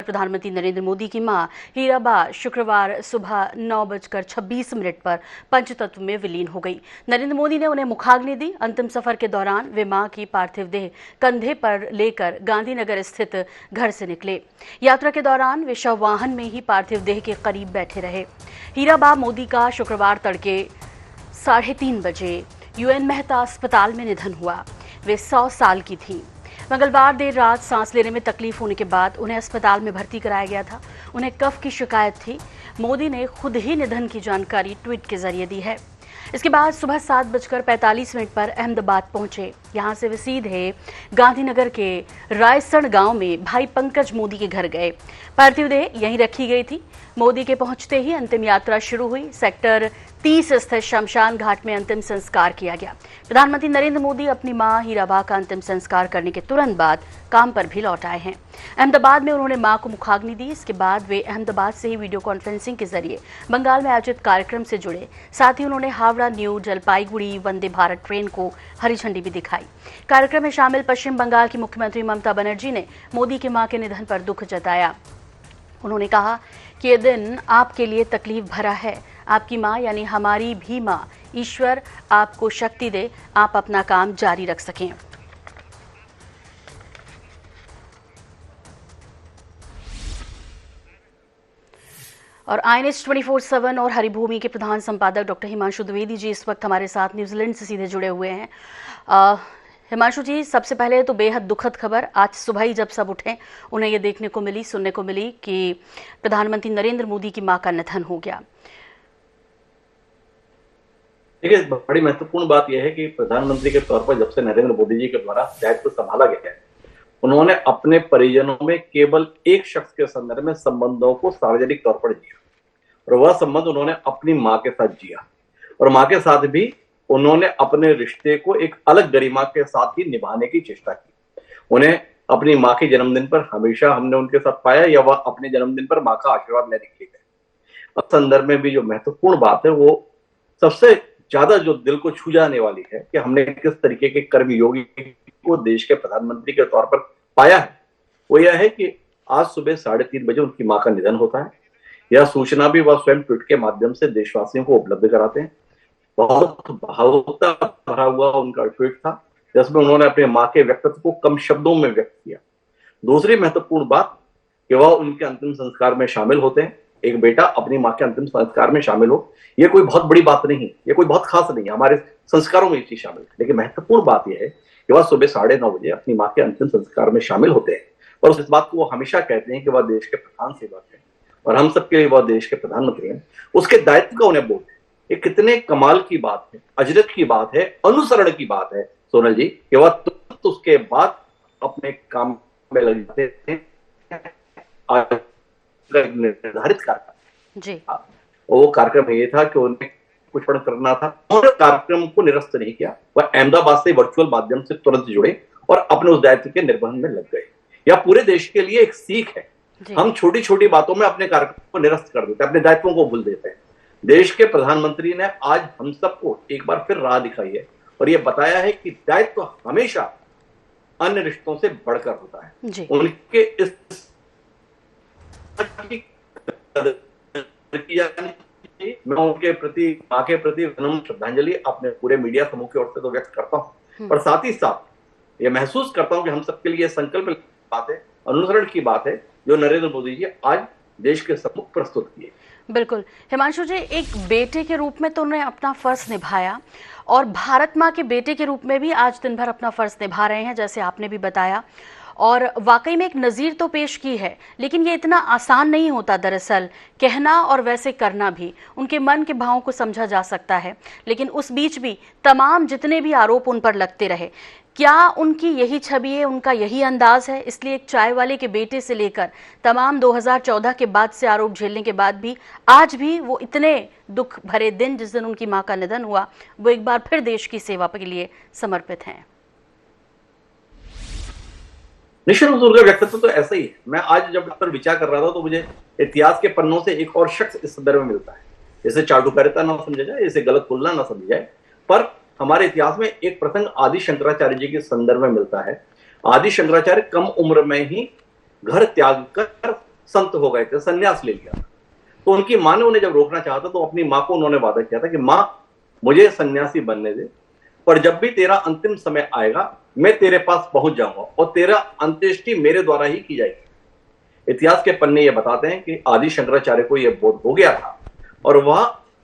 प्रधानमंत्री नरेंद्र मोदी की मां हीराबा शुक्रवार सुबह 9:26 पर पंचतत्व में विलीन हो गई। नरेंद्र मोदी ने उन्हें मुखाग्नि दी। अंतिम सफर के दौरान वे मां की पार्थिव देह कंधे पर लेकर गांधीनगर स्थित घर से निकले। यात्रा के दौरान वे शव वाहन में ही पार्थिव देह के करीब बैठे रहे। हीराबा मोदी का शुक्रवार तड़के 3:30 बजे यूएन मेहता अस्पताल में निधन हुआ। वे 100 साल की थीं। मंगलवार देर रात सांस लेने में तकलीफ होने के बाद उन्हें अस्पताल में भर्ती कराया गया था। उन्हें कफ की शिकायत थी। मोदी ने खुद ही निधन की जानकारी ट्वीट के जरिए दी है। इसके बाद सुबह 7:45 पर अहमदाबाद पहुंचे। यहां से वे सीधे गांधीनगर के रायसण गांव में भाई पंकज मोदी के घर गए। पार्थिव देह यहीं रखी गई थी। मोदी के पहुंचते ही अंतिम यात्रा शुरू हुई। सेक्टर 30 स्थित शमशान घाट में अंतिम संस्कार किया गया। प्रधानमंत्री नरेंद्र मोदी अपनी मां हीराबा का अंतिम संस्कार करने के तुरंत बाद काम पर भी लौट आए हैं। अहमदाबाद में उन्होंने मां को मुखाग्नि दी। इसके बाद वे अहमदाबाद से ही वीडियो कॉन्फ्रेंसिंग के जरिए बंगाल में आयोजित कार्यक्रम से जुड़े। साथ ही उन्होंने हावड़ा न्यू जलपाईगुड़ी वंदे भारत ट्रेन को हरी झंडी भी दिखाई। कार्यक्रम में शामिल पश्चिम बंगाल की मुख्यमंत्री ममता बनर्जी ने मोदी की मां के निधन पर दुख जताया। उन्होंने कहा कि ये दिन आपके लिए तकलीफ भरा है। आपकी मां यानी हमारी भी मां, ईश्वर आपको शक्ति दे, आप अपना काम जारी रख सकें। और INS 24/7 और हरिभूमि के प्रधान संपादक डॉक्टर हिमांशु द्विवेदी जी इस वक्त हमारे साथ न्यूजीलैंड से सीधे जुड़े हुए हैं। हिमांशु जी, सबसे पहले तो बेहद दुखद खबर आज सुबह ही जब सब उठे उन्हें ये देखने को मिली, सुनने को मिली कि प्रधानमंत्री नरेंद्र मोदी की मां का निधन हो गया। देखिए, बड़ी महत्वपूर्ण बात यह है कि प्रधानमंत्री के तौर पर जब से नरेंद्र मोदी जी के द्वारा दायित्व संभाला गया है, उन्होंने अपने परिजनों में केवल एक शख्स के संदर्भ में संबंधों को सार्वजनिक तौर पर जिया और वह संबंध उन्होंने अपनी मां के साथ जिया और मां के साथ भी उन्होंने अपने रिश्ते को एक अलग गरिमा के साथ ही निभाने की चेष्टा की। उन्हें अपनी मां के जन्मदिन पर हमेशा हमने उनके साथ पाया या वह अपने जन्मदिन पर मां का आशीर्वाद लेने के लिए गए। उस संदर्भ में भी जो महत्वपूर्ण बात है वो सबसे ज्यादा जो दिल को छू जाने वाली है कि हमने किस तरीके के कर्मयोगी को देश के प्रधानमंत्री के तौर पर पाया है, वो यह है कि आज सुबह 3:30 बजे उनकी मां का निधन होता है। यह सूचना भी वह स्वयं ट्वीट के माध्यम से देशवासियों को उपलब्ध कराते हैं। बहुत भावुकता भरा हुआ उनका ट्वीट था जिसमें उन्होंने अपने मां के व्यक्तित्व को कम शब्दों में व्यक्त किया। दूसरी महत्वपूर्ण बात कि वह उनके अंतिम संस्कार में शामिल होते हैं। एक बेटा अपनी मां के अंतिम संस्कार में शामिल हो, यह कोई बहुत बड़ी बात नहीं, ये कोई बहुत खास नहीं है, हमारे संस्कारों में ये चीज शामिल है। लेकिन महत्वपूर्ण बात यह है कि वह सुबह 9:30 बजे अपनी मां के अंतिम संस्कार में शामिल होते हैं और इस बात को वो हमेशा कहते हैं कि वह देश के प्रधान सेवक हैं और हम सबके लिए वह देश के प्रधानमंत्री हैं। उसके दायित्व का उन्हें बोध है। ये कितने कमाल की बात है, अजरत की बात है, अनुसरण की बात है सोनल जी, कि वह तुरंत उसके बाद अपने काम में लग जाते हैं। निर्धारित कार्यक्रम जी, वो कार्यक्रम ये था कि उन्हें कुछ करना था। उन्होंने कार्यक्रम को निरस्त नहीं किया, वह अहमदाबाद से वर्चुअल माध्यम से तुरंत जुड़े और अपने उस दायित्व के निर्वहन में लग गए। यह पूरे देश के लिए एक सीख है। हम छोटी छोटी बातों में अपने कार्यक्रम को निरस्त कर देते हैं, अपने दायित्वों को भूल देते हैं। देश के प्रधानमंत्री ने आज हम सबको एक बार फिर राह दिखाई है और यह बताया है कि दायित्व हमेशा अन्य रिश्तों से बढ़कर होता है। उनके इस मैं उनके प्रति, मां के प्रति विनम्र श्रद्धांजलि अपने पूरे मीडिया समूह की ओर से तो व्यक्त करता हूं, पर साथ ही साथ ये महसूस करता हूं कि हम सबके लिए संकल्प की बात है, अनुसरण की बात है जो नरेंद्र मोदी जी आज देश के सम्मुख प्रस्तुत किए। बिल्कुल हिमांशु जी, एक बेटे के रूप में तो उन्होंने अपना फर्ज निभाया और भारत माँ के बेटे के रूप में भी आज दिन भर अपना फर्ज निभा रहे हैं, जैसे आपने भी बताया। और वाकई में एक नज़ीर तो पेश की है, लेकिन ये इतना आसान नहीं होता दरअसल, कहना और वैसे करना भी। उनके मन के भावों को समझा जा सकता है, लेकिन उस बीच भी तमाम जितने भी आरोप उन पर लगते रहे। क्या उनकी यही छवि है, उनका यही अंदाज है? इसलिए एक चाय वाले के बेटे से लेकर तमाम 2014 के बाद से आरोप झेलने के बाद भी आज भी वो इतने दुख भरे दिन, जिस दिन उनकी मां का निधन हुआ, वो एक बार फिर देश की सेवा के लिए समर्पित हैं। निश्चित रूप से उनका व्यक्तित्व तो ऐसा ही है। मैं आज जब पर विचार कर रहा था तो मुझे इतिहास के पन्नों से एक और शख्स इस संदर्भ में मिलता है। इसे चाटुकारिता ना समझा जाए, इसे गलत तुलना ना समझी जाए, पर हमारे इतिहास में एक प्रसंग आदि शंकराचार्य जी के संदर्भ में मिलता है। आदि शंकराचार्य कम उम्र में ही घर त्याग कर संत हो गए थे, संन्यास ले लिया था। तो उनकी मां ने उन्हें जब रोकना चाहा था तो अपनी मां को उन्होंने वादा किया था कि मां मुझे सन्यासी बनने दे, पर जब भी तेरा अंतिम समय आएगा मैं तेरे पास पहुंच जाऊंगा और तेरा अंत्येष्टि मेरे द्वारा ही की जाएगी। इतिहास के पन्ने ये बताते हैं कि आदि शंकराचार्य को यह बोध हो गया था और वह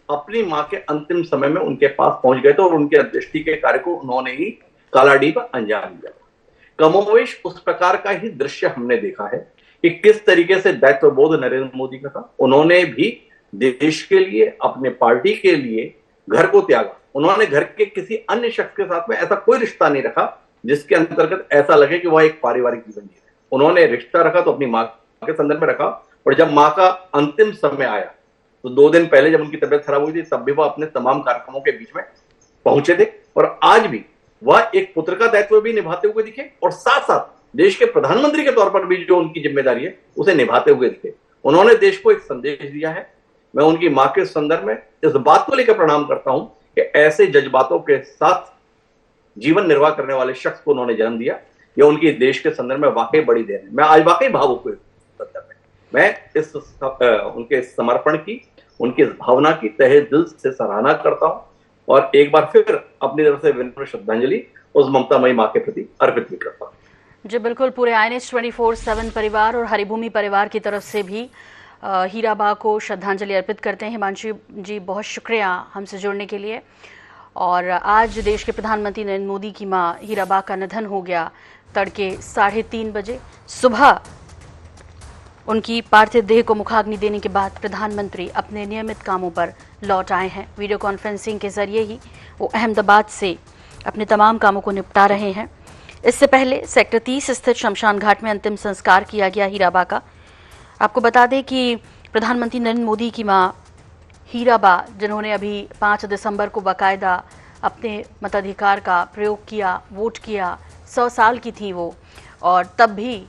अपनी मां के अंतिम समय में उनके पास पहुंच गए थे और उनके अंत्येष्टि के कार्य को उन्होंने ही कालाडी पर अंजाम दिया। कमोवेश उस प्रकार का ही दृश्य हमने देखा है कि किस तरीके से दायित्वबोध नरेंद्र मोदी का था। उन्होंने भी देश के लिए, अपने पार्टी के लिए घर को त्यागा। उन्होंने घर के किसी अन्य शख्स के साथ में ऐसा कोई रिश्ता नहीं रखा जिसके अंतर्गत ऐसा लगे कि वह एक पारिवारिक जीवन जी रहे। उन्होंने रिश्ता रखा तो अपनी मां के संदर्भ में रखा, और जब मां का अंतिम समय आया तो 2 दिन पहले जब उनकी तबीयत खराब हुई थी तब भी वह अपने तमाम कार्यक्रमों के बीच में पहुंचे थे, और आज भी वह एक पुत्र का दायित्व भी निभाते हुए दिखे और साथ साथ देश के प्रधानमंत्री के तौर पर भी जो उनकी जिम्मेदारी है उसे निभाते हुए दिखे। उन्होंने देश को एक संदेश दिया है। मैं उनकी मां के संदर्भ में इस बात को लेकर प्रणाम करता हूं कि ऐसे जज्बातों के साथ जीवन निर्वाह करने वाले शख्स को उन्होंने जन्म दिया। यह उनकी देश के संदर्भ में वाकई बड़ी देन है। मैं आज वाकई भावुक हुई संदर्भ में। मैं इस उनके समर्पण की, उनकी इस भावना की तहे दिल से सराहना करता हूं और एक बार फिर अपनी तरफ से विनम्र श्रद्धांजलि उस ममतामयी मां के प्रति अर्पित भी करता हूं। जी बिल्कुल, पूरे INH 24/7 परिवार और हरिभूमि परिवार की तरफ से भी हीराबा को श्रद्धांजलि अर्पित करते हैं। हिमांशु जी, बहुत शुक्रिया हमसे जुड़ने के लिए। और आज देश के प्रधानमंत्री नरेंद्र मोदी की मां हीराबा का निधन हो गया। तड़के 3:30 बजे सुबह उनकी पार्थिव देह को मुखाग्नि देने के बाद प्रधानमंत्री अपने नियमित कामों पर लौट आए हैं। वीडियो कॉन्फ्रेंसिंग के जरिए ही वो अहमदाबाद से अपने तमाम कामों को निपटा रहे हैं। इससे पहले सेक्टर 30 स्थित शमशान घाट में अंतिम संस्कार किया गया हीराबा का। आपको बता दें कि प्रधानमंत्री नरेंद्र मोदी की मां हीराबा, जिन्होंने अभी 5 दिसंबर को बाकायदा अपने मताधिकार का प्रयोग किया, वोट किया, 100 साल की थी वो, और तब भी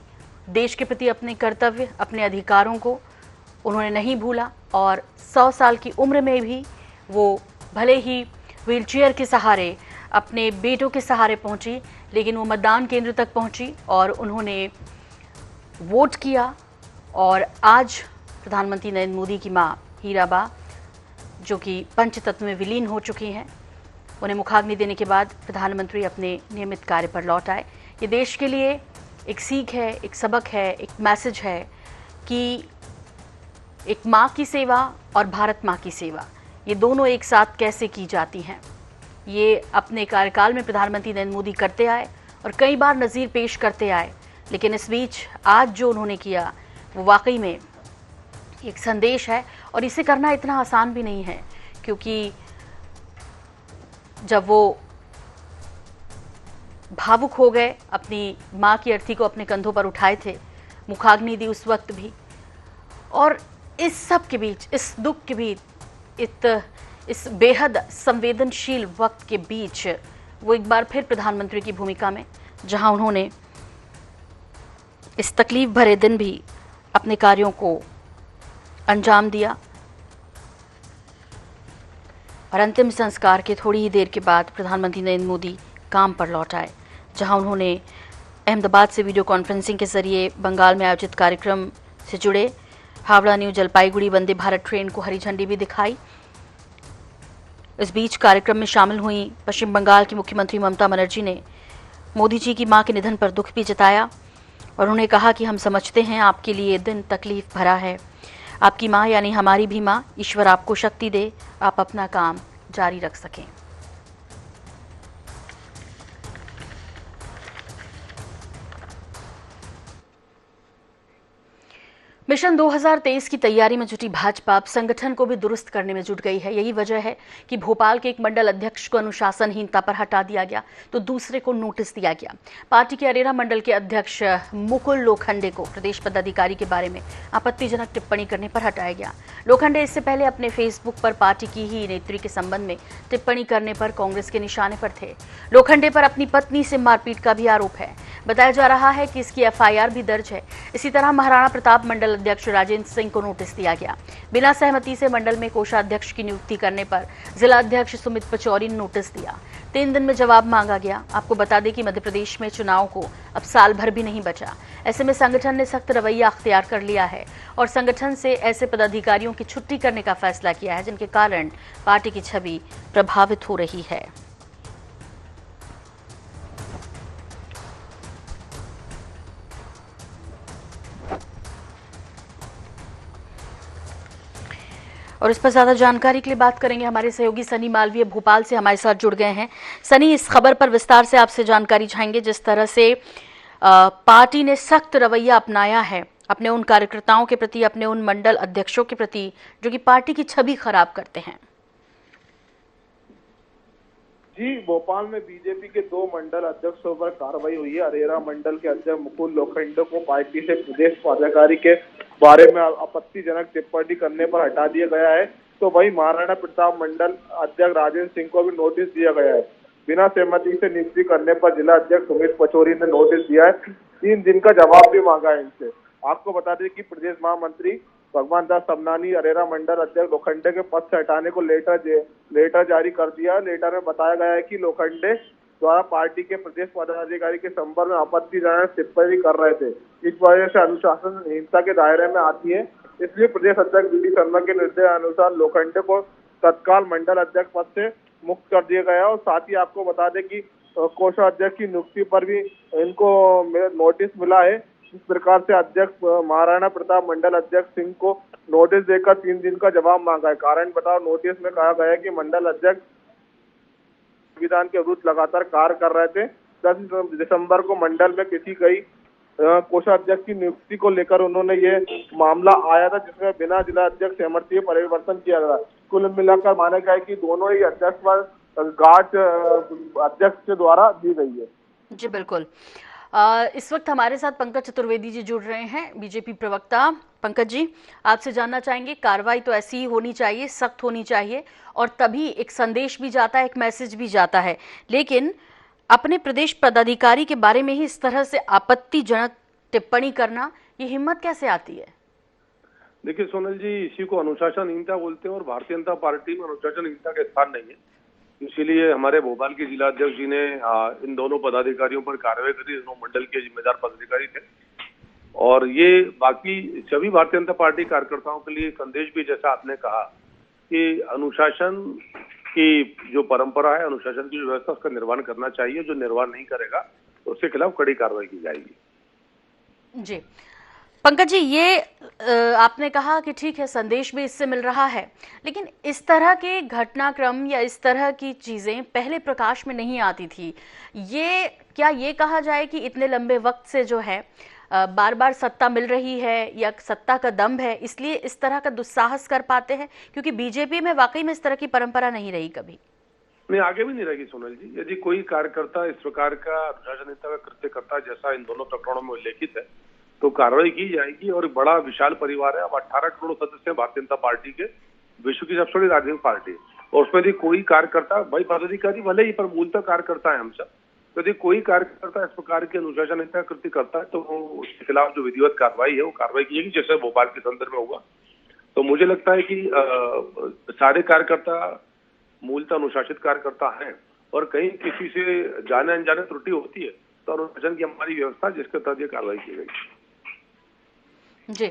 देश के प्रति अपने कर्तव्य, अपने अधिकारों को उन्होंने नहीं भूला। और 100 साल की उम्र में भी वो भले ही व्हीलचेयर के सहारे, अपने बेटों के सहारे पहुंची, लेकिन वो मतदान केंद्र तक पहुंची और उन्होंने वोट किया। और आज प्रधानमंत्री नरेंद्र मोदी की मां हीराबा, जो कि पंचतत्व में विलीन हो चुकी हैं, उन्हें मुखाग्नि देने के बाद प्रधानमंत्री अपने नियमित कार्य पर लौट आए। ये देश के लिए एक सीख है, एक सबक है, एक मैसेज है कि एक माँ की सेवा और भारत माँ की सेवा, ये दोनों एक साथ कैसे की जाती हैं। ये अपने कार्यकाल में प्रधानमंत्री नरेंद्र मोदी करते आए और कई बार नज़ीर पेश करते आए, लेकिन इस बीच आज जो उन्होंने किया वो वाकई में एक संदेश है। और इसे करना इतना आसान भी नहीं है, क्योंकि जब वो भावुक हो गए, अपनी माँ की अर्थी को अपने कंधों पर उठाए थे, मुखाग्नि दी उस वक्त भी, और इस सब के बीच, इस दुख के बीच, इस बेहद संवेदनशील वक्त के बीच वो एक बार फिर प्रधानमंत्री की भूमिका में, जहां उन्होंने इस तकलीफ भरे दिन भी अपने कार्यों को अंजाम दिया। और अंतिम संस्कार के थोड़ी ही देर के बाद प्रधानमंत्री नरेंद्र मोदी काम पर लौट आए, जहां उन्होंने अहमदाबाद से वीडियो कॉन्फ्रेंसिंग के जरिए बंगाल में आयोजित कार्यक्रम से जुड़े हावड़ा न्यू जलपाईगुड़ी वंदे भारत ट्रेन को हरी झंडी भी दिखाई। इस बीच कार्यक्रम में शामिल हुई पश्चिम बंगाल की मुख्यमंत्री ममता बनर्जी ने मोदी जी की मां के निधन पर दुख भी जताया और उन्होंने कहा कि हम समझते हैं आपके लिए ये दिन तकलीफ भरा है। आपकी मां यानी हमारी भी मां, ईश्वर आपको शक्ति दे, आप अपना काम जारी रख सकें। मिशन 2023 की तैयारी में जुटी भाजपा अब संगठन को भी दुरुस्त करने में जुट गई है। यही वजह है कि भोपाल के एक मंडल अध्यक्ष को अनुशासनहीनता पर हटा दिया गया तो दूसरे को नोटिस दिया गया। पार्टी के अरेरा मंडल के अध्यक्ष मुकुल लोखंडे को प्रदेश पदाधिकारी के बारे में आपत्तिजनक टिप्पणी करने पर हटाया गया। लोखंडे इससे पहले अपने फेसबुक पर पार्टी की ही नेत्री के संबंध में टिप्पणी करने पर कांग्रेस के निशाने पर थे। लोखंडे पर अपनी पत्नी से मारपीट का भी आरोप है। बताया जा रहा है कि इसकी FIR भी दर्ज है। इसी तरह महाराणा प्रताप मंडल अध्यक्ष राजेंद्र सिंह को नोटिस दिया गया। बिना सहमति से मंडल में कोषाध्यक्ष की नियुक्ति करने पर जिला अध्यक्ष सुमित पचौरी ने नोटिस दिया। 3 दिन में जवाब मांगा गया। आपको बता दें कि मध्य प्रदेश में चुनाव को अब साल भर भी नहीं बचा। ऐसे में संगठन ने सख्त रवैया अख्तियार कर लिया है और संगठन से ऐसे पदाधिकारियों की छुट्टी करने का फैसला किया है जिनके कारण पार्टी की छवि प्रभावित हो रही है। और इस पर ज्यादा जानकारी के लिए बात करेंगे हमारे सहयोगी सनी मालवीय भोपाल से हमारे साथ जुड़ गए हैं। सनी, इस खबर पर विस्तार से आपसे जानकारी चाहेंगे। जिस तरह से पार्टी ने सख्त रवैया अपनाया है अपने उन कार्यकर्ताओं के प्रति, अपने उन मंडल अध्यक्षों के प्रति जो कि पार्टी की छवि खराब करते हैं। जी, भोपाल में बीजेपी के 2 मंडल अध्यक्षों पर कार्रवाई हुई है। अरेरा मंडल के अध्यक्ष मुकुल लोखंडे को पार्टी से प्रदेश पदाधिकारी के बारे में आपत्तिजनक टिप्पणी करने पर हटा दिया गया है, तो वही महाराणा प्रताप मंडल अध्यक्ष राजेंद्र सिंह को भी नोटिस दिया गया है। बिना सहमति से नियुक्ति करने पर जिला अध्यक्ष सुमित पचौरी ने नोटिस दिया है। 3 दिन का जवाब भी मांगा है इनसे। आपको बता दें कि प्रदेश महामंत्री भगवान दास समनानी अरेरा मंडल अध्यक्ष लोखंडे के पद से हटाने को लेटर जारी कर दिया। लेटर में बताया गया है कि लोखंडे द्वारा पार्टी के प्रदेश पदाधिकारी के संपर्क में आपत्तिजनक टिप्पणी कर रहे थे। इस वजह से अनुशासनहीनता के दायरे में आती है। इसलिए प्रदेश अध्यक्ष वी डी शर्मा के निर्देश अनुसार लोखंडे को तत्काल मंडल अध्यक्ष पद से मुक्त कर दिया गया। और साथ ही आपको बता दें कि कोषाध्यक्ष की नियुक्ति पर भी इनको नोटिस मिला है। इस प्रकार से अध्यक्ष महाराणा प्रताप मंडल अध्यक्ष सिंह को नोटिस देकर 3 दिन का जवाब मांगा है। कारण बताओ, नोटिस में कहा गया है कि मंडल अध्यक्ष संविधान के विरुद्ध लगातार कार्य कर रहे थे। 10 दिसंबर को मंडल में किसी कई कोषाध्यक्ष की नियुक्ति को लेकर उन्होंने ये मामला आया था, जिसमें बिना जिला अध्यक्ष सहमति परिवर्तन किया गया। कुल मिलाकर माना गया है कि दोनों ही अध्यक्ष पर गांठ अध्यक्ष के द्वारा दी गई है। जी बिल्कुल। इस वक्त हमारे साथ पंकज चतुर्वेदी जी जुड़ रहे हैं, बीजेपी प्रवक्ता। पंकज जी, आपसे जानना चाहेंगे, कार्रवाई तो ऐसी ही होनी चाहिए, सख्त होनी चाहिए और तभी एक संदेश भी जाता है, एक मैसेज भी जाता है, लेकिन अपने प्रदेश पदाधिकारी के बारे में ही इस तरह से आपत्तिजनक टिप्पणी करना, ये हिम्मत कैसे आती है? देखिए सोनल जी, इसी को अनुशासनहीनता बोलते हैं और भारतीय जनता पार्टी में अनुशासनहीनता का स्थान नहीं है। इसीलिए हमारे भोपाल के जिला अध्यक्ष जी ने इन दोनों पदाधिकारियों पर कार्रवाई करी। दोनों मंडल के जिम्मेदार पदाधिकारी थे और ये बाकी सभी भारतीय जनता पार्टी कार्यकर्ताओं के लिए संदेश भी, जैसा आपने कहा कि अनुशासन की जो परंपरा है, अनुशासन की जो व्यवस्था, उसका निर्वहन करना चाहिए। जो निर्वहन नहीं करेगा तो उसके खिलाफ कड़ी कार्रवाई की जाएगी। जी पंकज जी, ये आपने कहा कि ठीक है, संदेश भी इससे मिल रहा है, लेकिन इस तरह के घटनाक्रम या इस तरह की चीजें पहले प्रकाश में नहीं आती थी। ये क्या ये कहा जाए कि इतने लंबे वक्त से जो है बार बार सत्ता मिल रही है या सत्ता का दम्भ है, इसलिए इस तरह का दुस्साहस कर पाते हैं? क्योंकि बीजेपी में वाकई में इस तरह की परंपरा नहीं रही कभी। नहीं, आगे भी नहीं रहेगी सोनल जी। यदि कोई कार्यकर्ता इस प्रकार का अनुशासनहीनता का कृत्य करता है, जैसा इन दोनों प्रकरणों में उल्लेखित है, तो कार्रवाई की जाएगी। और बड़ा विशाल परिवार है, अब 18 करोड़ सदस्य हैं भारतीय जनता पार्टी के, विश्व की सबसे बड़ी राजनीतिक पार्टी, और उसमें यदि कोई कार्यकर्ता, भाई पदाधिकारी भले ही, पर मूलतः कार्यकर्ता है हम सब, तो यदि कोई कार्यकर्ता इस प्रकार के अनुशासनहीनता कृत्य करता है तो उसके खिलाफ जो विधिवत कार्रवाई है वो कार्रवाई की जाएगी, जैसे भोपाल के संदर्भ में हुआ। तो मुझे लगता है कि सारे कार्यकर्ता मूलतः अनुशासित कार्यकर्ता हैं और कहीं किसी से जाने अनजाने त्रुटि होती है तो अनुशासन की हमारी व्यवस्था जिसके तहत ये कार्रवाई की गई। जी,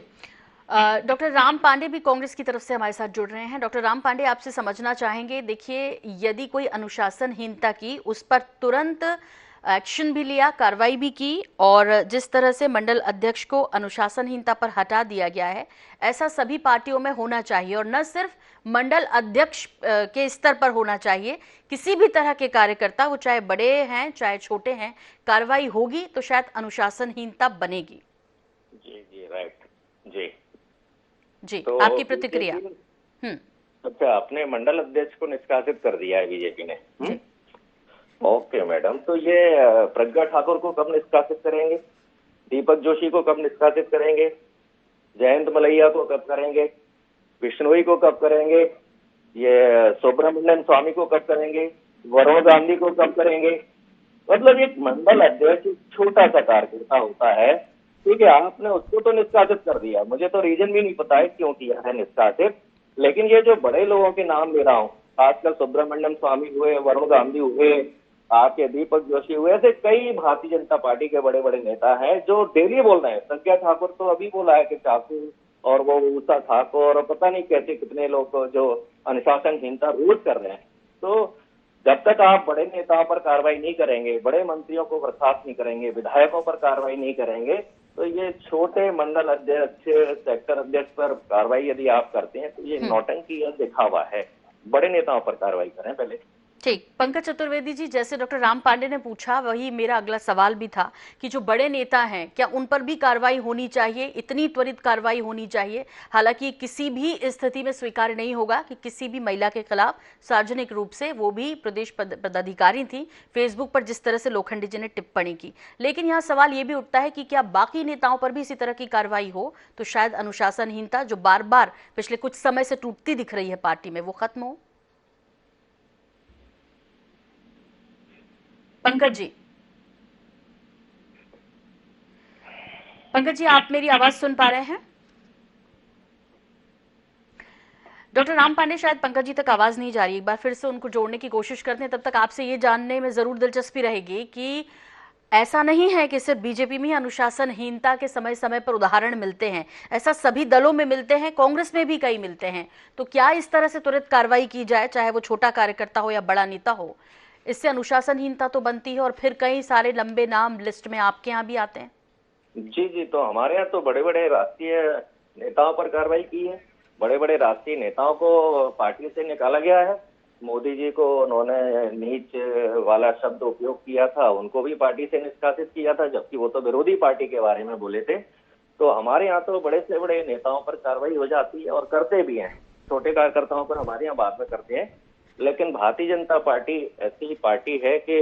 डॉक्टर राम पांडे भी कांग्रेस की तरफ से हमारे साथ जुड़ रहे हैं। डॉक्टर राम पांडे, आपसे समझना चाहेंगे, देखिए, यदि कोई अनुशासनहीनता की, उस पर तुरंत एक्शन भी लिया, कार्रवाई भी की, और जिस तरह से मंडल अध्यक्ष को अनुशासनहीनता पर हटा दिया गया है, ऐसा सभी पार्टियों में होना चाहिए और न सिर्फ मंडल अध्यक्ष के स्तर पर होना चाहिए। किसी भी तरह के कार्यकर्ता, वो चाहे बड़े हैं चाहे छोटे हैं, कार्रवाई होगी तो शायद अनुशासनहीनता बनेगी। जी राइट जी, तो आपकी प्रतिक्रिया? अच्छा, अपने मंडल अध्यक्ष को निष्कासित कर दिया है बीजेपी ने। ओके मैडम, तो ये प्रज्ञा ठाकुर को कब निष्कासित करेंगे? दीपक जोशी को कब निष्कासित करेंगे? जयंत मलैया को कब करेंगे? विष्णुई को कब करेंगे? ये सुब्रमण्यम स्वामी को कब करेंगे? वरुण गांधी को कब करेंगे? मतलब एक मंडल अध्यक्ष छोटा सा कार्यकर्ता होता है, ठीक है, आपने उसको तो निष्कासित कर दिया, मुझे तो रीजन भी नहीं पता है क्यों किया है निष्कासित। लेकिन ये जो बड़े लोगों के नाम ले रहा हूँ, खासकर सुब्रमण्यम स्वामी हुए, वरुण गांधी हुए, आपके दीपक जोशी हुए, ऐसे कई भारतीय जनता पार्टी के बड़े बड़े नेता हैं जो डेली बोल रहे हैं। प्रज्ञा ठाकुर तो अभी बोला है कि ठाकुर और वो उषा ठाकुर और पता नहीं कैसे कितने लोग जो अनुशासनहीनता रोज कर रहे हैं। तो जब तक आप बड़े नेताओं पर कार्रवाई नहीं करेंगे, बड़े मंत्रियों को बर्खास्त नहीं करेंगे, विधायकों पर कार्रवाई नहीं करेंगे, तो ये छोटे मंडल अध्यक्ष, सेक्टर अध्यक्ष पर कार्रवाई यदि आप करते हैं तो ये नौटंकी या दिखावा है। बड़े नेताओं पर कार्रवाई करें पहले। ठीक, पंकज चतुर्वेदी जी, जैसे डॉक्टर राम पांडे ने पूछा वही मेरा अगला सवाल भी था कि जो बड़े नेता हैं क्या उन पर भी कार्रवाई होनी चाहिए, इतनी त्वरित कार्रवाई होनी चाहिए? हालांकि किसी भी स्थिति में स्वीकार नहीं होगा कि किसी भी महिला के खिलाफ सार्वजनिक रूप से, वो भी प्रदेश पदाधिकारी थी, फेसबुक पर जिस तरह से लोखंडे जी ने टिप्पणी की। लेकिन यहाँ सवाल ये भी उठता है कि क्या बाकी नेताओं पर भी इसी तरह की कार्रवाई हो तो शायद अनुशासनहीनता जो बार बार पिछले कुछ समय से टूटती दिख रही है पार्टी में, वो खत्म हो। पंकज जी, आप मेरी आवाज सुन पा रहे हैं? डॉक्टर राम पांडे, शायद पंकज जी तक आवाज नहीं जा रही, एक बार फिर से उनको जोड़ने की कोशिश करते हैं। तब तक आपसे ये जानने में जरूर दिलचस्पी रहेगी कि ऐसा नहीं है कि सिर्फ बीजेपी में अनुशासनहीनता के समय समय पर उदाहरण मिलते हैं, ऐसा सभी दलों में मिलते हैं, कांग्रेस में भी कई मिलते हैं। तो क्या इस तरह से त्वरित कार्रवाई की जाए, चाहे वो छोटा कार्यकर्ता हो या बड़ा नेता हो? इससे अनुशासनहीनता तो बनती है और फिर कई सारे लंबे नाम लिस्ट में आपके यहाँ भी आते हैं। जी जी, तो हमारे यहाँ तो बड़े बड़े राष्ट्रीय नेताओं पर कार्रवाई की है। बड़े बड़े राष्ट्रीय नेताओं को पार्टी से निकाला गया है। मोदी जी को उन्होंने नीच वाला शब्द उपयोग किया था, उनको भी पार्टी से निष्कासित किया था, जबकि वो तो विरोधी पार्टी के बारे में बोले थे। तो हमारे यहाँ तो बड़े से बड़े नेताओं पर कार्रवाई हो जाती है और करते भी हैं। छोटे कार्यकर्ताओं पर हमारे यहाँ बाद में करते हैं। लेकिन भारतीय जनता पार्टी ऐसी पार्टी है कि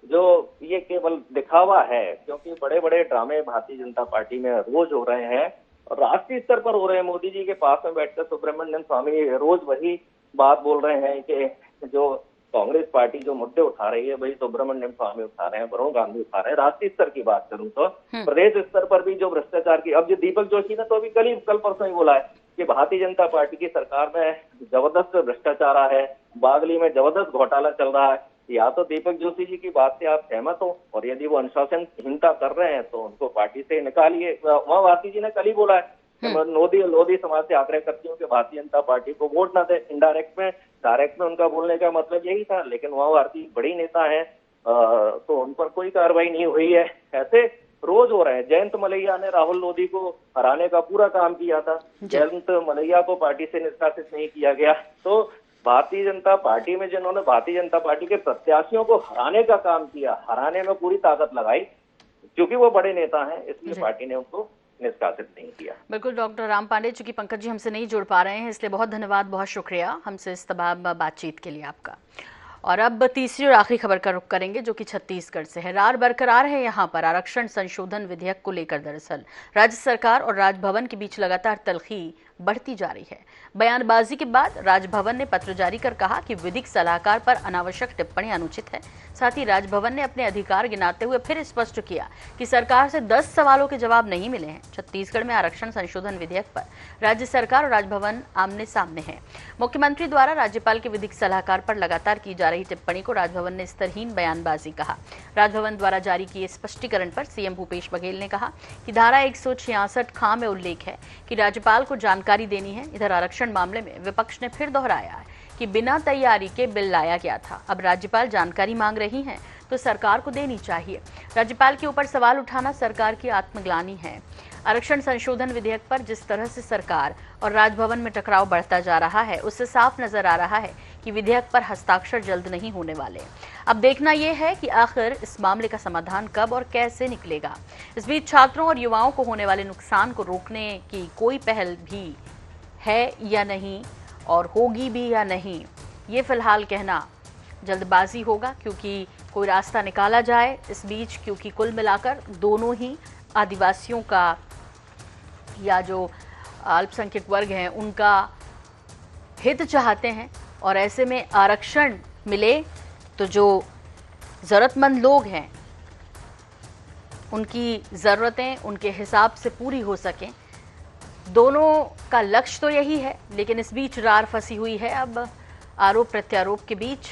जो ये केवल दिखावा है, क्योंकि बड़े बड़े ड्रामे भारतीय जनता पार्टी में रोज हो रहे हैं और राष्ट्रीय स्तर पर हो रहे हैं। मोदी जी के पास में बैठकर सुब्रमण्यम स्वामी रोज वही बात बोल रहे हैं कि जो कांग्रेस पार्टी जो मुद्दे उठा रही है वही सुब्रमण्यम स्वामी उठा रहे हैं, वरुण गांधी उठा रहे हैं। राष्ट्रीय स्तर की बात करूं तो प्रदेश स्तर पर भी जो भ्रष्टाचार की, अब जो दीपक जोशी ने तो अभी कल परसों ही बोला है कि भारतीय जनता पार्टी की सरकार में जबरदस्त भ्रष्टाचार है, बागली में जबरदस्त घोटाला चल रहा है। या तो दीपक जोशी जी की बात से आप सहमत हो और यदि वो अनुशासनहीनता कर रहे हैं तो उनको पार्टी से निकालिए। भारती जी ने कल ही बोला है लोधी समाज से आग्रह करती हूँ कि भारतीय जनता पार्टी को वोट न दे। इनडायरेक्ट में, डायरेक्ट में उनका बोलने का मतलब यही था। लेकिन वह भारतीय बड़ी नेता है तो उन पर कोई कार्रवाई नहीं हुई है। ऐसे रोज हो रहे हैं। जयंत मलैया ने राहुल लोधी को हराने का पूरा काम किया था, जयंत मलैया को पार्टी से निष्कासित नहीं किया गया। तो भारतीय जनता पार्टी में जिन्होंने भारतीय जनता पार्टी के प्रत्याशियों को हराने का काम किया, हराने में पूरी ताकत लगाई, क्योंकि वो बड़े नेता हैं, इसलिए पार्टी ने उनको निष्कासित नहीं किया। बिल्कुल डॉक्टर राम पांडे, चूंकि पंकज जी हमसे नहीं जुड़ पा रहे हैं इसलिए बहुत धन्यवाद, बहुत शुक्रिया हमसे इस तमाम बातचीत के लिए आपका। और अब तीसरी और आखिरी खबर का रुख करेंगे जो कि छत्तीसगढ़ से है। रार बरकरार है यहाँ पर आरक्षण संशोधन विधेयक को लेकर। दरअसल राज्य सरकार और राजभवन के बीच लगातार तल्खी बढ़ती जा रही है। बयानबाजी के बाद राजभवन ने पत्र जारी कर कहा कि विधिक सलाहकार पर अनावश्यक टिप्पणी अनुचित है। साथ ही राजभवन ने अपने अधिकार गिनाते हुए फिर स्पष्ट किया कि सरकार से 10 सवालों के जवाब नहीं मिले हैं। छत्तीसगढ़ में आरक्षण संशोधन विधेयक पर राज्य सरकार और राजभवन आमने सामने है। मुख्यमंत्री द्वारा राज्यपाल के विधिक सलाहकार पर लगातार की जा रही टिप्पणी को राजभवन ने स्तरहीन बयानबाजी कहा। राजभवन द्वारा जारी किए स्पष्टीकरण पर सीएम भूपेश बघेल ने कहा कि धारा 166 ख में उल्लेख है कि राज्यपाल को जानकारी देनी है। इधर आरक्षण मामले में विपक्ष ने फिर दोहराया है कि बिना तैयारी के बिल लाया गया था। अब राज्यपाल जानकारी मांग रही हैं तो सरकार को देनी चाहिए। राज्यपाल के ऊपर सवाल उठाना सरकार की आत्मग्लानि है। आरक्षण संशोधन विधेयक पर जिस तरह से सरकार और राजभवन में टकराव बढ़ता जा रहा है उससे साफ नजर आ रहा है कि विधेयक पर हस्ताक्षर जल्द नहीं होने वाले। अब देखना यह है कि आखिर इस मामले का समाधान कब और कैसे निकलेगा। इस बीच छात्रों और युवाओं को होने वाले नुकसान को रोकने की कोई पहल भी है या नहीं और होगी भी या नहीं, ये फिलहाल कहना जल्दबाजी होगा, क्योंकि कोई रास्ता निकाला जाए इस बीच, क्योंकि कुल मिलाकर दोनों ही आदिवासियों का या जो अल्पसंख्यक वर्ग हैं उनका हित चाहते हैं। और ऐसे में आरक्षण मिले तो जो जरूरतमंद लोग हैं उनकी ज़रूरतें उनके हिसाब से पूरी हो सकें। दोनों का लक्ष्य तो यही है, लेकिन इस बीच रार फंसी हुई है अब आरोप प्रत्यारोप के बीच।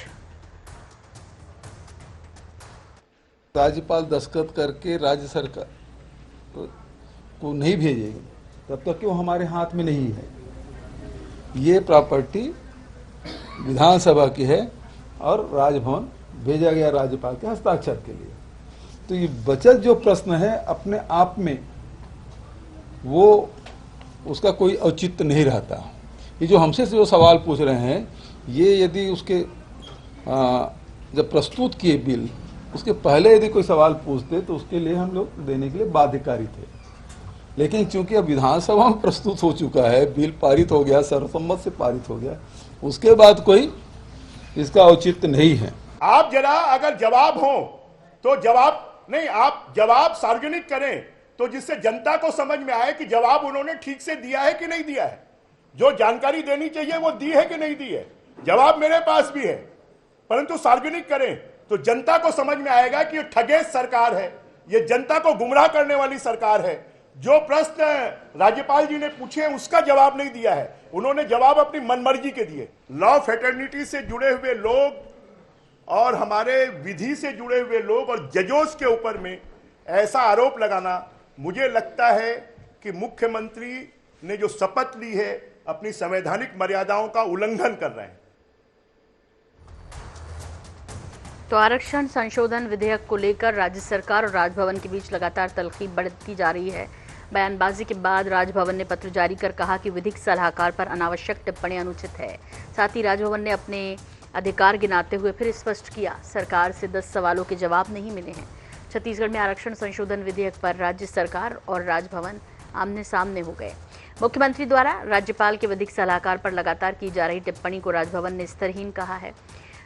राज्यपाल दस्तखत करके राज्य सरकार को नहीं भेजेगी तब तक कि वो हमारे हाथ में नहीं है। ये प्रॉपर्टी विधानसभा की है और राजभवन भेजा गया राज्यपाल के हस्ताक्षर के लिए। तो ये बचत जो प्रश्न है अपने आप में वो उसका कोई औचित्य नहीं रहता। ये जो हमसे जो सवाल पूछ रहे हैं, ये यदि उसके जब प्रस्तुत किए बिल, उसके पहले यदि कोई सवाल पूछते तो उसके लिए हम लोग देने के लिए बाध्यकारी थे। लेकिन चूंकि अब विधानसभा में प्रस्तुत हो चुका है, बिल पारित हो गया, सर्वसम्मत से पारित हो गया, उसके बाद कोई इसका औचित्य नहीं है। आप जरा अगर जवाब हो तो जवाब नहीं, आप जवाब सार्वजनिक करें तो जिससे जनता को समझ में आए कि जवाब उन्होंने ठीक से दिया है कि नहीं दिया है, जो जानकारी देनी चाहिए वो दी है कि नहीं दी है। जवाब मेरे पास भी है, परंतु सार्वजनिक करें तो जनता को समझ में आएगा कि ये ठगेश सरकार है, ये जनता को गुमराह करने वाली सरकार है। जो प्रश्न राज्यपाल जी ने पूछे उसका जवाब नहीं दिया है, उन्होंने जवाब अपनी मनमर्जी के दिए। लॉ फ्रेटर्निटी से जुड़े हुए लोग और हमारे विधि से जुड़े हुए लोग और जजों के ऊपर में ऐसा आरोप लगाना, मुझे लगता है कि मुख्यमंत्री ने जो शपथ ली है अपनी संवैधानिक मर्यादाओं का उल्लंघन कर रहे हैं। तो आरक्षण संशोधन विधेयक को लेकर राज्य सरकार और राजभवन के बीच लगातार तल्खी बढ़ती जा रही है। बयानबाजी के बाद राजभवन ने पत्र जारी कर कहा कि विधिक सलाहकार पर अनावश्यक टिप्पणी अनुचित है। साथ ही राजभवन ने अपने अधिकार गिनाते हुए फिर स्पष्ट किया, सरकार से 10 सवालों के जवाब नहीं मिले हैं। छत्तीसगढ़ में आरक्षण संशोधन विधेयक पर राज्य सरकार और राजभवन आमने सामने हो गए। मुख्यमंत्री द्वारा राज्यपाल के विधिक सलाहकार पर लगातार की जा रही टिप्पणी को राजभवन ने स्तरहीन कहा है।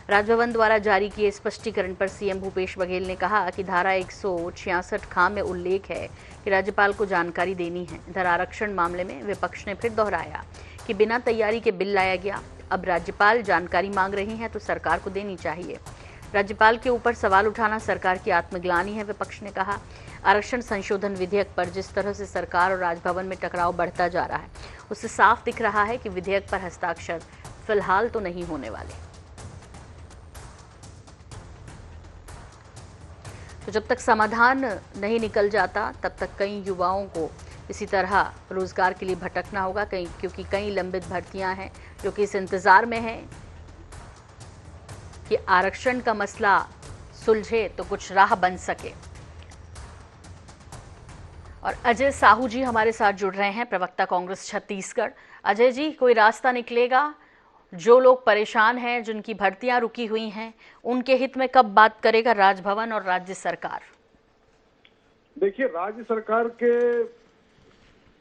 राजभवन द्वारा जारी किए स्पष्टीकरण पर सीएम भूपेश बघेल ने कहा कि धारा 166 ख में उल्लेख है कि राज्यपाल को जानकारी देनी है। इधर आरक्षण मामले में विपक्ष ने फिर दोहराया कि बिना तैयारी के बिल लाया गया। अब राज्यपाल जानकारी मांग रही हैं तो सरकार को देनी चाहिए। राज्यपाल के ऊपर सवाल उठाना सरकार की आत्मग्लानि है, विपक्ष ने कहा। आरक्षण संशोधन विधेयक पर जिस तरह से सरकार और राजभवन में टकराव बढ़ता जा रहा है, उससे साफ दिख रहा है कि विधेयक पर हस्ताक्षर फिलहाल तो नहीं होने वाले। तो जब तक समाधान नहीं निकल जाता तब तक कई युवाओं को इसी तरह रोजगार के लिए भटकना होगा, क्योंकि कई लंबित भर्तियां हैं जो कि इस इंतजार में हैं कि आरक्षण का मसला सुलझे तो कुछ राह बन सके। और अजय साहू जी हमारे साथ जुड़ रहे हैं, प्रवक्ता कांग्रेस छत्तीसगढ़। अजय जी, कोई रास्ता निकलेगा? जो लोग परेशान हैं, जिनकी भर्तियां रुकी हुई हैं, उनके हित में कब बात करेगा राजभवन और राज्य सरकार? देखिए, राज्य सरकार के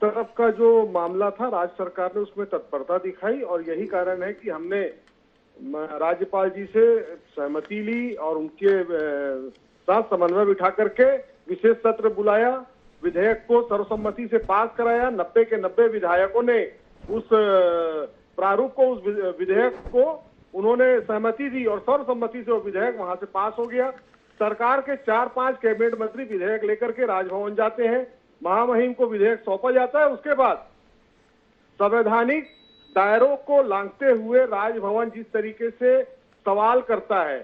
तरफ का जो मामला था, राज्य सरकार ने उसमें तत्परता दिखाई और यही कारण है कि हमने राज्यपाल जी से सहमति ली और उनके साथ समन्वय बिठा करके विशेष सत्र बुलाया, विधेयक को सर्वसम्मति से पास कराया। 90 के 90 विधायकों ने उस प्रारूप को, उस विधेयक को उन्होंने सहमति दी और सर्वसम्मति से वो विधेयक वहां से पास हो गया। सरकार के 4-5 कैबिनेट मंत्री विधेयक लेकर के राजभवन जाते हैं, महामहिम को विधेयक सौंपा जाता है। उसके बाद संवैधानिक दायरों को लांघते हुए राजभवन जिस तरीके से सवाल करता है,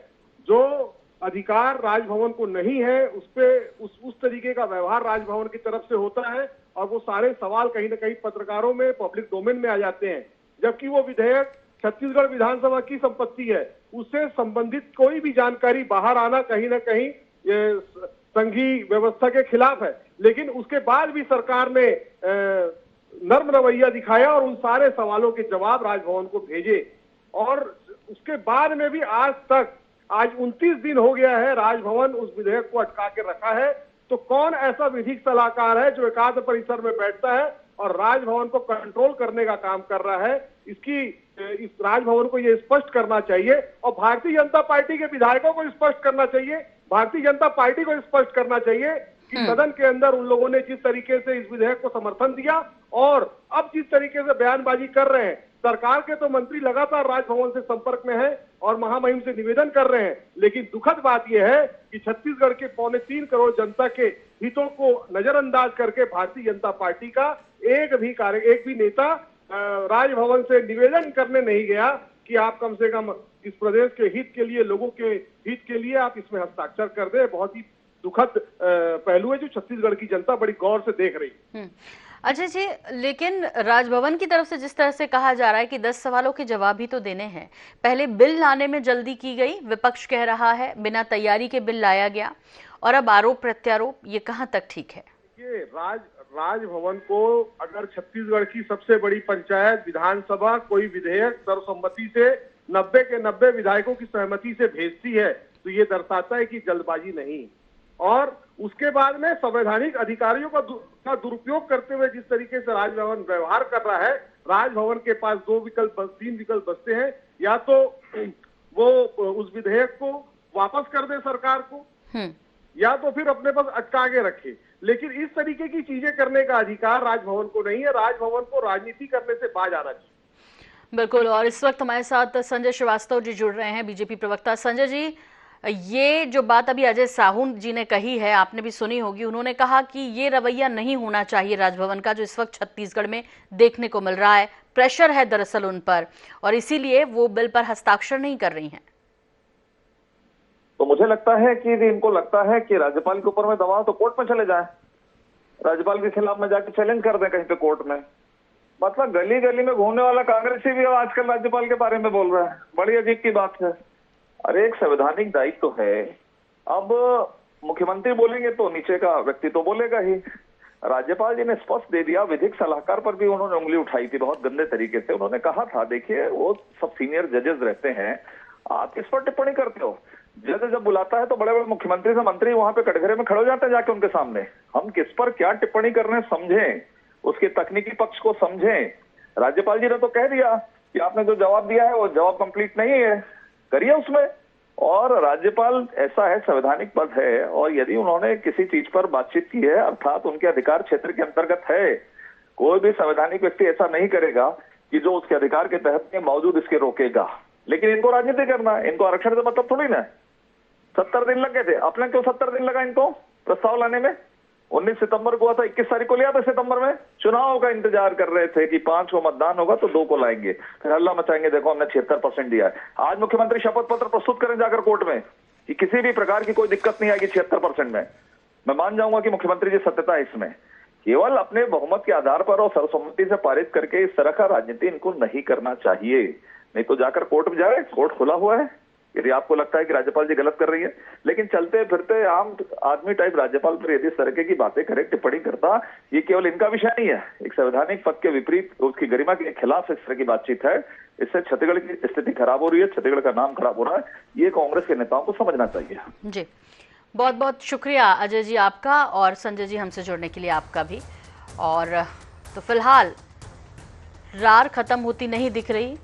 जो अधिकार राजभवन को नहीं है, उस तरीके का व्यवहार राजभवन की तरफ से होता है और वो सारे सवाल कहीं ना कहीं पत्रकारों में, पब्लिक डोमेन में आ जाते हैं। जबकि वो विधेयक छत्तीसगढ़ विधानसभा की संपत्ति है, उससे संबंधित कोई भी जानकारी बाहर आना कहीं ना कहीं ये संघीय व्यवस्था के खिलाफ है। लेकिन उसके बाद भी सरकार ने नर्म रवैया दिखाया और उन सारे सवालों के जवाब राजभवन को भेजे और उसके बाद में भी आज 29 दिन हो गया है, राजभवन उस विधेयक को अटका के रखा है। तो कौन ऐसा विधिक सलाहकार है जो एकाध परिसर में बैठता है और राजभवन को कंट्रोल करने का काम कर रहा है? इस राजभवन को ये स्पष्ट करना चाहिए और भारतीय जनता पार्टी के विधायकों को स्पष्ट करना चाहिए, भारतीय जनता पार्टी को स्पष्ट करना चाहिए कि सदन के अंदर उन लोगों ने जिस तरीके से इस विधेयक को समर्थन दिया और अब जिस तरीके से बयानबाजी कर रहे हैं, सरकार के तो मंत्री लगातार राजभवन से संपर्क में हैं और महामहिम से निवेदन कर रहे हैं, लेकिन दुखद बात यह है कि छत्तीसगढ़ के 3.25 करोड़ जनता के हितों को नजरअंदाज करके भारतीय जनता पार्टी का एक भी नेता राजभवन से निवेदन करने नहीं गया कि आप कम से कम इस प्रदेश के हित के लिए, लोगों के हित के लिए आप इसमें हस्ताक्षर कर दे। बहुत ही दुखद पहलू है जो छत्तीसगढ़ की जनता बड़ी गौर से देख रही है। अजय जी, लेकिन राजभवन की तरफ से जिस तरह से कहा जा रहा है कि 10 सवालों के जवाब भी तो देने हैं, पहले बिल लाने में जल्दी की गई, विपक्ष कह रहा है बिना तैयारी के बिल लाया गया, और अब आरोप प्रत्यारोप, ये कहां तक ठीक है? ये राजभवन को अगर छत्तीसगढ़ की सबसे बड़ी पंचायत विधानसभा कोई विधेयक सर्वसम्मति से 90 के 90 विधायकों की सहमति से भेजती है तो ये दर्शाता है कि जल्दबाजी नहीं, और उसके बाद में संवैधानिक अधिकारियों का दुरुपयोग करते हुए जिस तरीके से राजभवन व्यवहार कर रहा है, राजभवन के पास 3 विकल्प बचते हैं, या तो वो उस विधेयक को वापस कर दे सरकार को, या तो फिर अपने पास अटका के रखे। लेकिन इस तरीके की चीजें करने का अधिकार राजभवन को नहीं है। राजभवन को राजनीति करने से बाज आना चाहिए। बिल्कुल। और इस वक्त हमारे साथ संजय श्रीवास्तव जी जुड़ रहे हैं, बीजेपी प्रवक्ता। संजय जी, ये जो बात अभी अजय साहू जी ने कही है, आपने भी सुनी होगी, उन्होंने कहा कि ये रवैया नहीं होना चाहिए राजभवन का जो इस वक्त छत्तीसगढ़ में देखने को मिल रहा है। प्रेशर है दरअसल उन पर, और इसीलिए वो बिल पर हस्ताक्षर नहीं कर रही हैं। तो मुझे लगता है कि इनको लगता है कि राज्यपाल के ऊपर में दबाव तो कोर्ट में चले जाए, राज्यपाल के खिलाफ में जाके चैलेंज कर दें कहीं पे कोर्ट में। मतलब गली गली में घूमने वाला कांग्रेसी भी आजकल राज्यपाल के बारे में बोल रहा है। बड़ी अजीब की बात है। अरे एक संवैधानिक दायित्व तो है, अब मुख्यमंत्री बोलेंगे तो नीचे का व्यक्ति तो बोलेगा ही। राज्यपाल जी ने स्पष्ट दे दिया, विधिक सलाहकार पर भी उन्होंने उंगली उठाई थी बहुत गंदे तरीके से। उन्होंने कहा था, देखिए वो सब सीनियर जजेस रहते हैं, आप किस पर टिप्पणी करते हो? जज जब बुलाता है तो बड़े बड़े मुख्यमंत्री से मंत्री वहां पे कटघरे में खड़े हो जाते हैं जाके उनके सामने। हम किस पर क्या टिप्पणी कर रहे हैं समझें, उसके तकनीकी पक्ष को समझें। राज्यपाल जी ने तो कह दिया कि आपने जो जवाब दिया है वो जवाब कंप्लीट नहीं है, करिए उसमें। और राज्यपाल ऐसा है, संवैधानिक पद है, और यदि उन्होंने किसी चीज पर बातचीत की है अर्थात उनके अधिकार क्षेत्र के अंतर्गत है, कोई भी संवैधानिक व्यक्ति ऐसा नहीं करेगा कि जो उसके अधिकार के तहत के बावजूद इसके रोकेगा। लेकिन इनको राजनीति करना है, इनको आरक्षण से मतलब थोड़ी ना। 70 दिन लग गए थे, अपने क्यों 70 दिन लगा इनको प्रस्ताव लाने में? 19 सितंबर को हुआ था, 21 तारीख को लिया था सितंबर में। चुनाव का इंतजार कर रहे थे कि 5 को मतदान होगा तो 2 को लाएंगे, फिर हल्ला मचाएंगे, देखो हमने 76% दिया है। आज मुख्यमंत्री शपथ पत्र प्रस्तुत करें जाकर कोर्ट में कि किसी भी प्रकार की कोई दिक्कत नहीं आएगी 76% में। मैं मान जाऊंगा कि मुख्यमंत्री जी सत्यता है इसमें। केवल अपने बहुमत के आधार पर और सर्वसम्मति से पारित करके इस तरह का राजनीति इनको नहीं करना चाहिए। नहीं तो जाकर कोर्ट में जाए, कोर्ट खुला हुआ है। यदि आपको लगता है कि राज्यपाल जी गलत कर रही है, लेकिन चलते फिरते आम आदमी टाइप राज्यपाल पर यदि इस तरह की बातें करे, टिप्पणी करता, ये केवल इनका विषय नहीं है। एक संवैधानिक पद के विपरीत, उसकी गरिमा के खिलाफ इस तरह की बातचीत है। इससे छत्तीसगढ़ की स्थिति खराब हो रही है, छत्तीसगढ़ का नाम खराब हो रहा है। ये कांग्रेस के नेताओं को समझना चाहिए। जी, बहुत बहुत शुक्रिया अजय जी आपका, और संजय जी हमसे जुड़ने के लिए आपका भी। और तो फिलहाल रार खत्म होती नहीं दिख रही।